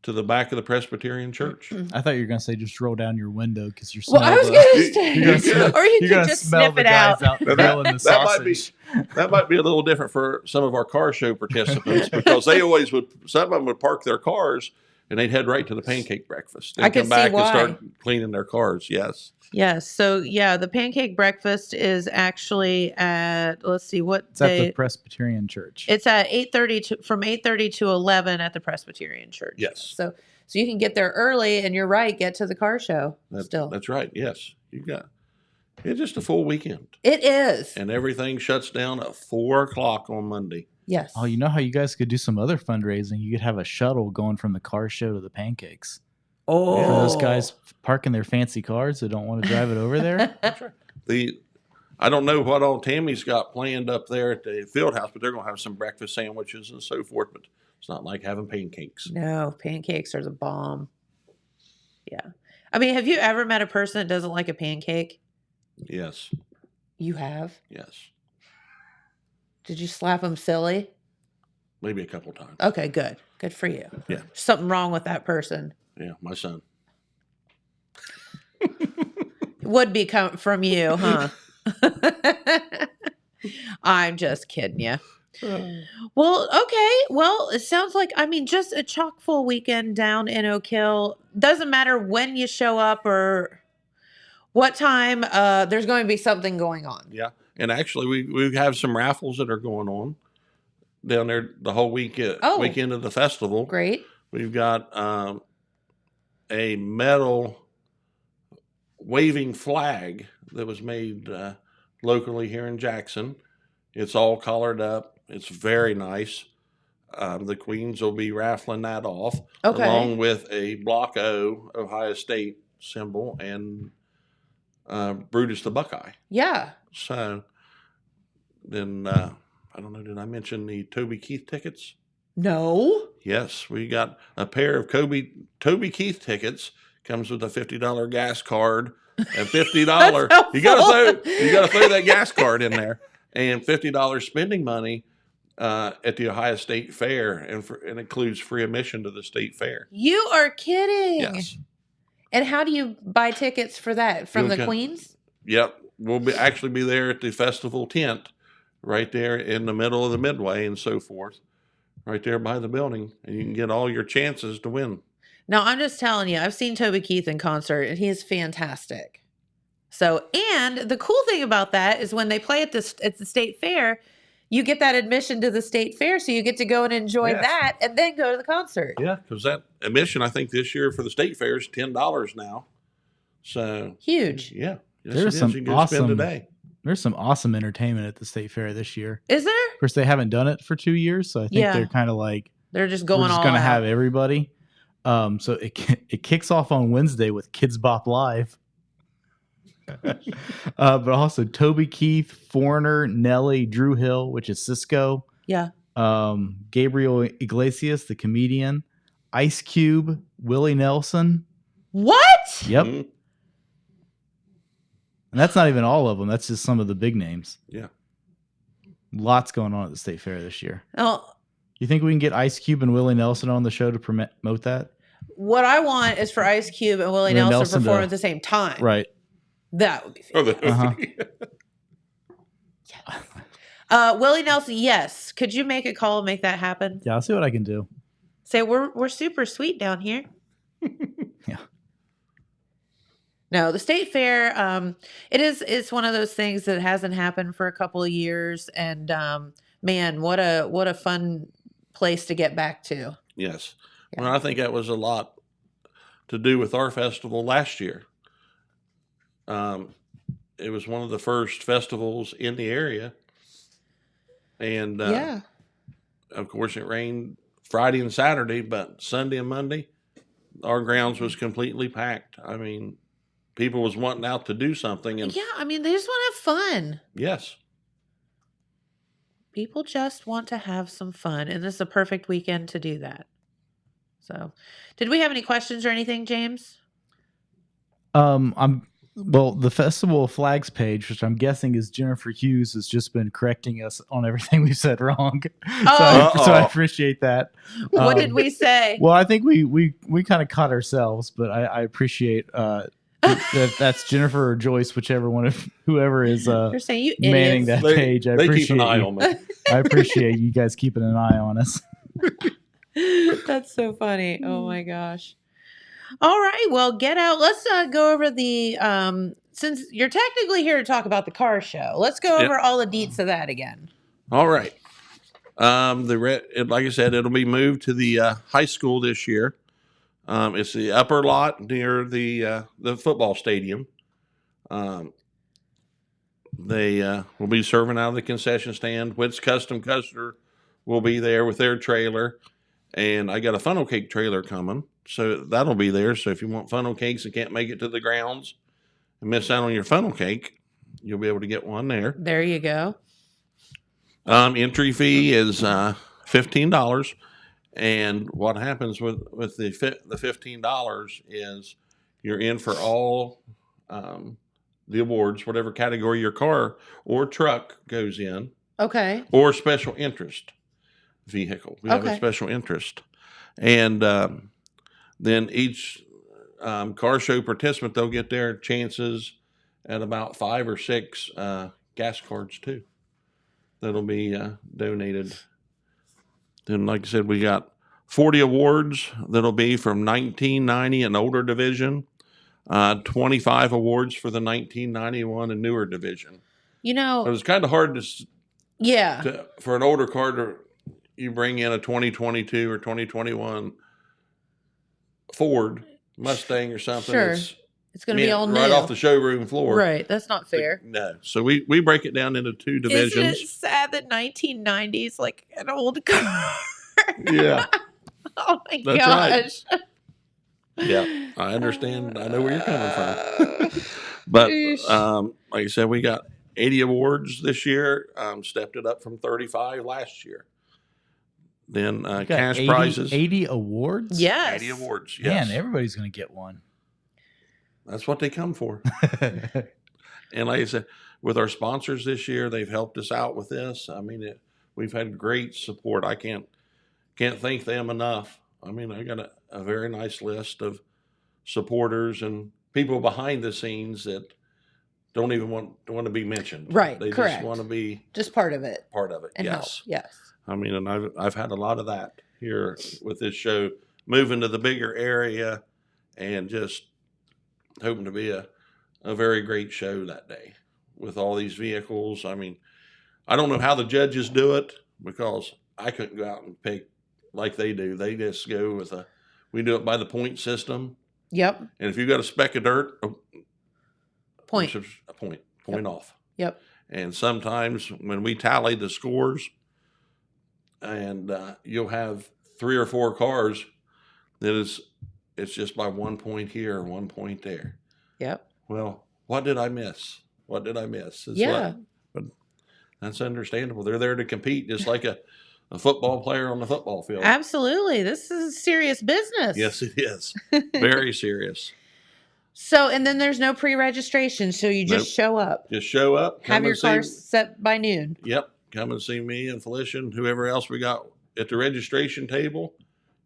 to the back of the Presbyterian Church. I thought you were going to say just roll down your window because you're Well, I was going to say, or you could just sniff it out. That might be a little different for some of our car show participants because they always some of them would park their cars and they'd head right to the pancake breakfast. They'd I can come back see why. and start cleaning their cars. Yes. Yes. So, yeah, the pancake breakfast is actually at, let's see, what It's day? at the Presbyterian Church. It's at 8:30 from 8:30 to 11 at the Presbyterian Church. Yes. So you can get there early, and you're right, get to the car show still. That's right. Yes. It's just a full weekend. It is. And everything shuts down at 4 o'clock on Monday. Yes. Oh, you know how you guys could do some other fundraising? You could have a shuttle going from the car show to the pancakes. Oh. For those guys parking their fancy cars that don't want to drive it over there. That's right. I don't know what all Tammy's got planned up there at the field house, but they're going to have some breakfast sandwiches and so forth. But it's not like having pancakes. No, pancakes are the bomb. Yeah. I mean, have you ever met a person that doesn't like a pancake? Yes. You have? Yes. Did you slap them silly? Maybe a couple times. Okay, good. Good for you. Yeah. Something wrong with that person. Yeah, my son. Would be come from you, huh? I'm just kidding you. Well, okay. Well, it sounds like, I mean, just a chock full weekend down in Oak Hill. Doesn't matter when you show up or what time, there's going to be something going on. Yeah. And actually, we have some raffles that are going on down there the whole weekend of the festival. Great. We've got a metal waving flag that was made locally here in Jackson. It's all colored up. It's very nice. The Queens will be raffling that off, along with a Block O Ohio State symbol and Brutus the Buckeye. Yeah. So then, I don't know, did I mention the Toby Keith tickets? No. Yes, we got a pair of Toby Keith tickets. Comes with a $50 gas card and $50. You gotta throw that gas card in there and $50 spending money at the Ohio State Fair, and includes free admission to the state fair. You are kidding. Yes. And how do you buy tickets for that? From the Queens? Yep. We'll actually be there at the festival tent right there in the middle of the Midway and so forth, right there by the building, and you can get all your chances to win. Now, I'm just telling you, I've seen Toby Keith in concert, and he is fantastic. So, and the cool thing about that is when they play at the state fair, you get that admission to the state fair, so you get to go and enjoy that and then go to the concert. Yeah, because that admission, I think this year for the state fair is $10 now. So huge. Yeah. Yes, there's some awesome today. There's some awesome entertainment at the state fair this year. Is there? Of course, they haven't done it for 2 years, so I think they're kind of like they're just going. We're just going to have everybody. So it kicks off on Wednesday with Kids Bop Live. But also Toby Keith, Foreigner, Nelly, Drew Hill, which is Cisco. Yeah. Gabriel Iglesias, the comedian. Ice Cube, Willie Nelson. What? Yep. Mm-hmm. And that's not even all of them. That's just some of the big names. Yeah. Lots going on at the state fair this year. Oh. You think we can get Ice Cube and Willie Nelson on the show to promote that? What I want is for Ice Cube and Willie Nelson perform at the same time. Right. That would be fantastic. Willie Nelson, yes. Could you make a call and make that happen? Yeah, I'll see what I can do. Say we're super sweet down here. Yeah. No, the state fair, it's one of those things that hasn't happened for a couple of years, and man, what a fun place to get back to. Yes. Yeah. Well, I think that was a lot to do with our festival last year. It was one of the first festivals in the area. And of course it rained Friday and Saturday, but Sunday and Monday, our grounds was completely packed. I mean, people was wanting out to do something. And yeah, I mean, they just want to have fun. Yes. People just want to have some fun, and this is a perfect weekend to do that. So, did we have any questions or anything, James? The Festival of Flags page, which I'm guessing is Jennifer Hughes, has just been correcting us on everything we said wrong. So I appreciate that. What did we say? Well, I think we kind of caught ourselves, but I appreciate that's Jennifer or Joyce, whichever one of whoever is You're saying you manning that page. They keep an eye on me. I appreciate you guys keeping an eye on us. That's so funny. Oh my gosh. All right, well, get out. Let's go over the, since you're technically here to talk about the car show, let's go over all the deets of that again. All right. Like I said, it'll be moved to the high school this year. It's the upper lot near the football stadium. They will be serving out of the concession stand. Witt's Custom Custer will be there with their trailer. And I got a funnel cake trailer coming. So that'll be there. So if you want funnel cakes and can't make it to the grounds and miss out on your funnel cake, you'll be able to get one there. There you go. Entry fee is $15. And what happens with the $15 is you're in for all the awards, whatever category your car or truck goes in. Okay. Or special interest vehicle. We have a special interest. And then each car show participant, they'll get their chances at about 5 or 6 gas cards too. That'll be donated. Then, like I said, we got 40 awards that'll be from 1990 and older division, 25 awards for the 1991 and newer division. You know, so it's kind of hard for an older car to you bring in a 2022 or 2021 Ford Mustang or something. Sure. It's going to be all new. Right off the showroom floor. Right. That's not fair. No. So we break it down into 2 divisions. Isn't it sad that 1990s like an old car? Yeah. Oh my gosh. Right. Yeah. I understand. I know where you're coming from. But like I said, we got 80 awards this year. Stepped it up from 35 last year. Then You got cash 80 prizes. 80 awards? Yes. 80 awards. Yes. Man, everybody's going to get one. That's what they come for. And like I said, with our sponsors this year, they've helped us out with this. I mean, we've had great support. I can't thank them enough. I mean, I got a very nice list of supporters and people behind the scenes that don't even want to be mentioned. Right, They correct. just want to be Just part of it. part of it. And help. Yes. Yes. I mean, and I've had a lot of that here with this show, moving to the bigger area and just hoping to be a very great show that day with all these vehicles. I mean, I don't know how the judges do it because I couldn't go out and pick like they do. They just go with we do it by the point system. Yep. And if you got a speck of dirt, Point. a point off. Yep. And sometimes when we tally the scores, and you'll have 3 or 4 cars that it's just by 1 point here, 1 point there. Yep. Well, what did I miss? What did I miss? Yeah. But that's understandable. They're there to compete, just like a football player on the football field. Absolutely. This is serious business. Yes, it is. Very serious. So, and then there's no pre-registration. So you just Nope. show up. Just show up. Have come your and see- car set by noon. Yep. Come and see me and Felicia and whoever else we got at the registration table.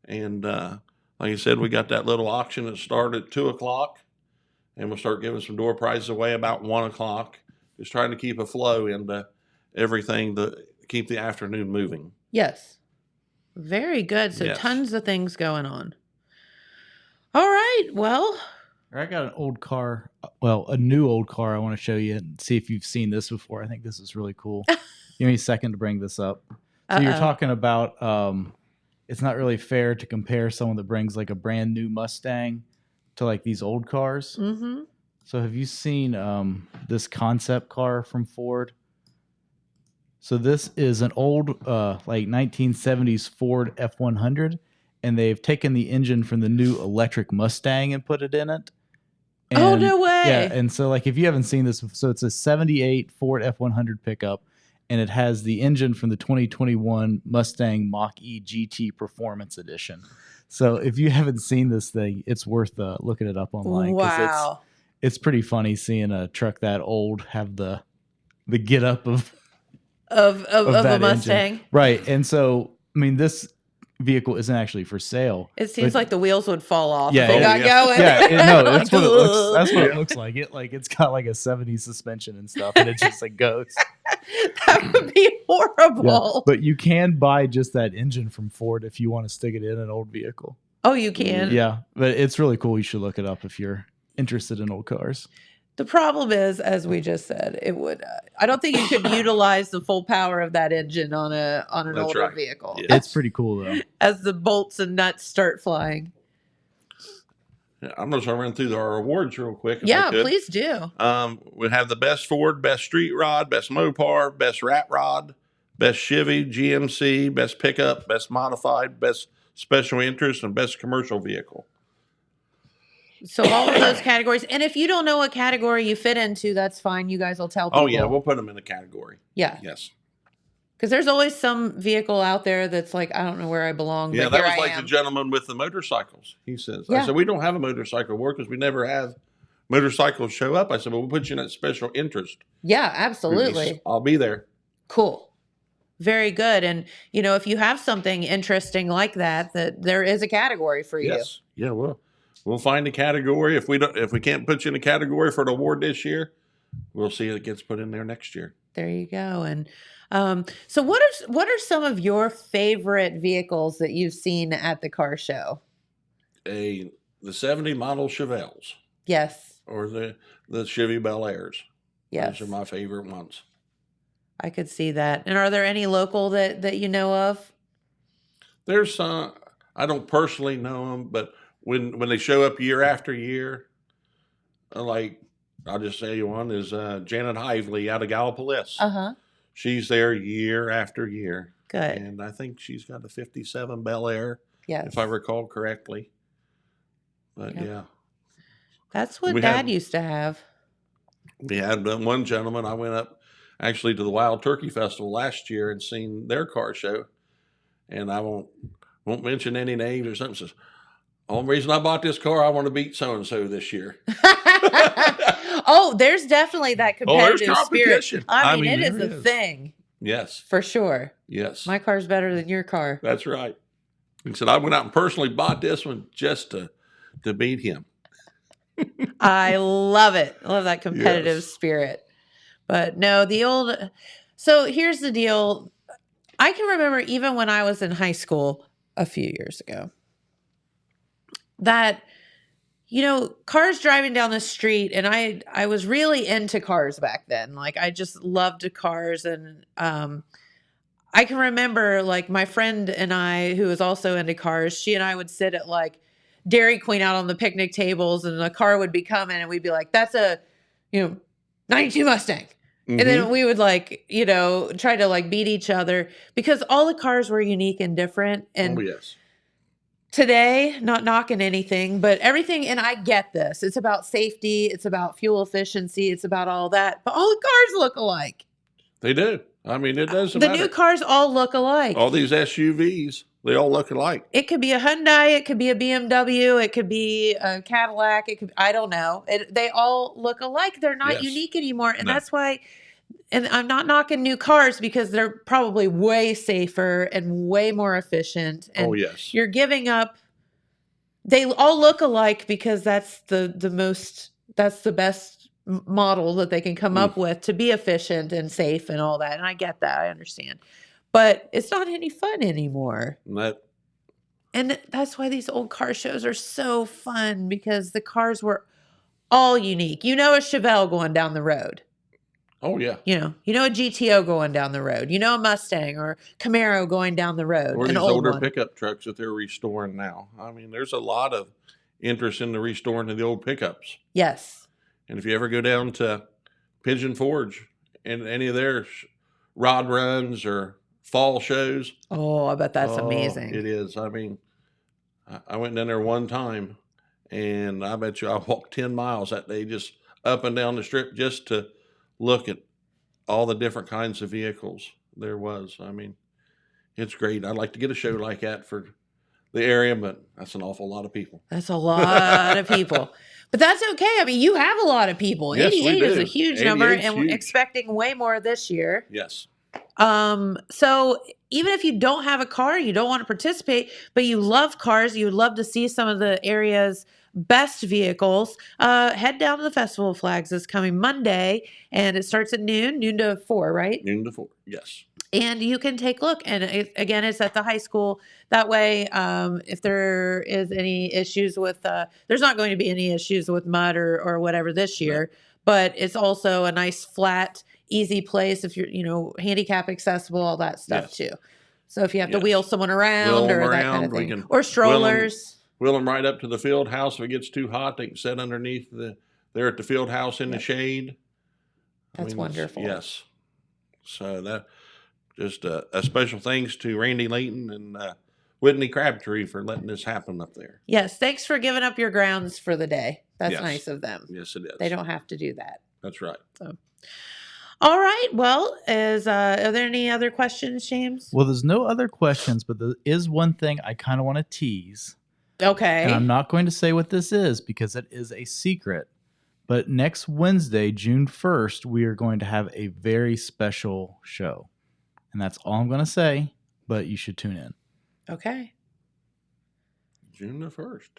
And like I said, we got that little auction that started at 2:00, and we'll start giving some door prizes away about 1:00. Just trying to keep a flow into everything to keep the afternoon moving. Yes. Very good. So Yes. tons of things going on. All right. Well, I got an old car, a new old car I want to show you and see if you've seen this before. I think this is really cool. Give me a second to bring this up. So you're talking about it's not really fair to compare someone that brings like a brand new Mustang to like these old cars. mm-hmm. So have you seen this concept car from Ford? So this is an old like 1970s Ford F100, and they've taken the engine from the new electric Mustang and put it in it. Oh, And- no way. Yeah, and so like if you haven't seen this, so it's a 78 Ford F100 pickup, and it has the engine from the 2021 Mustang Mach-E GT Performance Edition. So if you haven't seen this thing, it's worth looking it up online. 'Cause Wow. it's pretty funny seeing a truck that old have the get up of Of that a engine. Mustang. Right. And so I mean this vehicle isn't actually for sale. It seems But- like the wheels would fall off Yeah, if it yeah, got yeah. going. Yeah, no, that's what it looks. Ugh. That's what it looks like. It's got like a 70s suspension and stuff, and it just like goes. That would be Yeah, horrible. but you can buy just that engine from Ford if you want to stick it in an old vehicle. Oh, you can. Yeah, but it's really cool. You should look it up if you're interested in old cars. The problem is, as we just said, it would. I don't think you could utilize the full power of that engine on an That's older right. vehicle. Yeah. It's pretty cool though. As the bolts and nuts start flying. Yeah, I'm going to run through our awards real quick. if I Yeah, could. please do. We have the best Ford, best street rod, best Mopar, best rat rod, best Chevy, GMC, best pickup, best modified, best special interest, and best commercial vehicle. So all of those categories. And if you don't know what category you fit into, that's fine. You guys will tell people. Oh yeah, we'll put them in a category. Yeah. Yes. Because there's always some vehicle out there that's like, I don't know where I belong. Yeah, but that here was I like am. the gentleman with the motorcycles. He says, Yeah. I said, we don't have a motorcycle award because we never have motorcycles show up. I said, well, we'll put you in that special interest. Yeah, absolutely. I'll be there. Cool. Very good. And, you know, if you have something interesting like that, that there is a category for you. Yes. Yeah, we'll find a category. If we can't put you in a category for an award this year, we'll see if it gets put in there next year. There you go. And so what are some of your favorite vehicles that you've seen at the car show? The 70 model Chevelles Yes. or the Chevy Bel Airs. Yes. Those are my favorite ones. I could see that. And are there any local that you know of? There's some, I don't personally know them, but when they show up year after year, like I'll just say one is Janet Hively out of Gallipolis. Uh-huh. She's there year after year. Good. And I think she's got a 57 Bel Air, Yes. if I recall correctly. But Yep. yeah, That's what we Dad had- used to have. we had one gentleman, I went up actually to the Wild Turkey Festival last year and seen their car show. and I won't mention any names or something. Says, only reason I bought this car, I want to beat so and so this year. Oh, there's definitely that competitive there's competition. spirit. I mean, it there is a thing. Yes, For sure. yes, My car's better than your car. that's right. He said I went out and personally bought this one just to beat him. I love it. I love that competitive Yes. spirit. But no, so here's the deal. I can remember even when I was in high school a few years ago that, cars driving down the street, and I was really into cars back then. Like I just loved cars. And I can remember like my friend and I, who was also into cars, she and I would sit at like Dairy Queen out on the picnic tables, and the car would be coming, and we'd be like, that's a, 92 Mustang. And then we would like, try to like beat each other because all the cars were unique and different. And Oh, yes. today, not knocking anything, but everything, and I get this. It's about safety. It's about fuel efficiency. It's about all that. But all the cars look alike. They do. I mean, it doesn't The matter. new cars all look alike. All these SUVs, they all look alike. It could be a Hyundai. It could be a BMW. It could be a Cadillac. I don't know. They all look alike. They're not Yes. unique anymore. And No. that's why, and I'm not knocking new cars because they're probably way safer and way more efficient. And Oh, yes. you're giving up. They all look alike because that's the best model that they can come up with to be efficient and safe and all that. And I get that. I understand. But it's not any fun anymore. And that's why these old car shows are so fun because the cars were all unique. A Chevelle going down the road. Oh, yeah. A GTO going down the road. A Mustang or Camaro going down the road. Or an these old older one. pickup trucks that they're restoring now. I mean, there's a lot of interest in the restoring of the old pickups. Yes. And if you ever go down to Pigeon Forge and any of their rod runs or fall shows. Oh, I bet that's oh, amazing. It is. I mean, I went down there one time, and I bet you I walked 10 miles that day just up and down the strip just to look at all the different kinds of vehicles there was. I mean, it's great. I'd like to get a show like that for the area, but that's an awful lot of people. That's a lot of people. But that's okay. I mean, you have a lot of people. Yes, we 88 is do. a huge number, 88 's and we're huge. expecting way more this year. Yes. So even if you don't have a car, you don't want to participate, but you love cars, you would love to see some of the area's best vehicles, head down to the Festival of Flags this coming Monday, and it starts at noon to 4, right? Noon to 4. Yes. And you can take a look. And again, it's at the high school. That way, if there is any issues with, there's not going to be any issues with mud or whatever this year, but it's also a nice, flat, easy place if you're, handicap accessible, all that stuff too. So if you have to wheel someone around Wheel 'em or that kind around, of we thing, can or strollers. Wheel them right up to the field house. If it gets too hot, they can sit underneath there at the field house in the shade. That's wonderful. Yes. So that just a special thanks to Randy Layton and Whitney Crabtree for letting this happen up there. Yes. Thanks for giving up your grounds for the day. That's Yes. nice of them. Yes, it is. They don't have to do that. That's right. So, all right. Well, are there any other questions, James? Well, there's no other questions, but there is one thing I kind of want to tease. Okay. And I'm not going to say what this is because it is a secret. But next Wednesday, June 1st, we are going to have a very special show. And that's all I'm going to say, but you should tune in. Okay. June the 1st.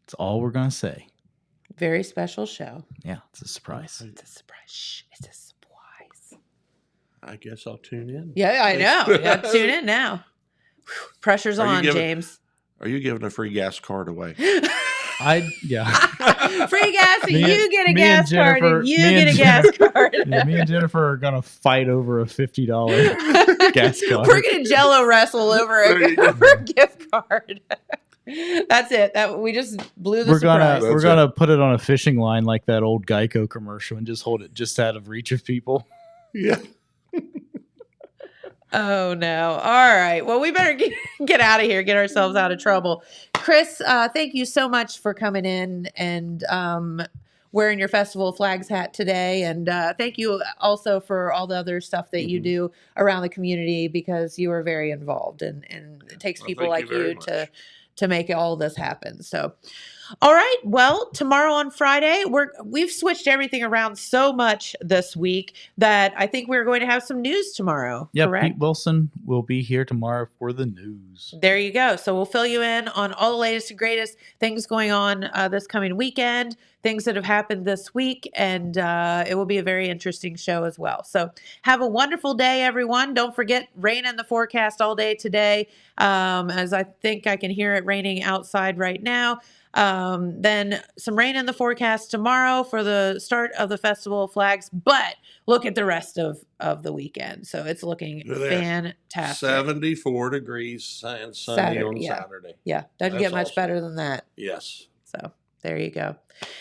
That's all we're going to say. Very special show. Yeah, it's a surprise. It's a surprise. Shh, it's a surprise. I guess I'll tune in. Yeah, I know. You got to tune in now. Whew, pressure's Are you on, giving- James. Are you giving a free gas card away? Yeah. Free gas. Me and- You get a me and gas card Jennifer- and you me get and a gas card. Yeah, me and Jennifer are going to fight over a $50 gas card. We're going to Jello wrestle over a gift card. That's it. We just blew the surprise. We're gonna put it on a fishing line like that old Geico commercial and just hold it just out of reach of people. Yeah. Oh no. All right. Well, we better get out of here, get ourselves out of trouble. Chris, thank you so much for coming in, and wearing your Festival of Flags hat today. And thank you also for all the other stuff that you do around the community, because you are very involved, and it takes people thank like you very you to much. make all this happen. So, all right. Well, tomorrow on Friday, we've switched everything around so much this week that I think we're going to have some news tomorrow. Yeah, correct? Pete Wilson will be here tomorrow for the news. There you go. So we'll fill you in on all the latest and greatest things going on this coming weekend, things that have happened this week, and it will be a very interesting show as well. So have a wonderful day, everyone. Don't forget, rain in the forecast all day today, as I think I can hear it raining outside right now. Then some rain in the forecast tomorrow for the start of the Festival of Flags, but look at the rest of the weekend. So it's looking fantastic. 74 degrees and sunny on Saturday. Yeah, doesn't That's get much awesome. better than that. Yes. So there you go.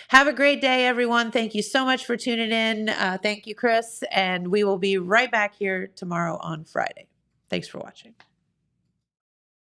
Have a great day, everyone. Thank you so much for tuning in. Thank you, Chris. And we will be right back here tomorrow on Friday. Thanks for watching.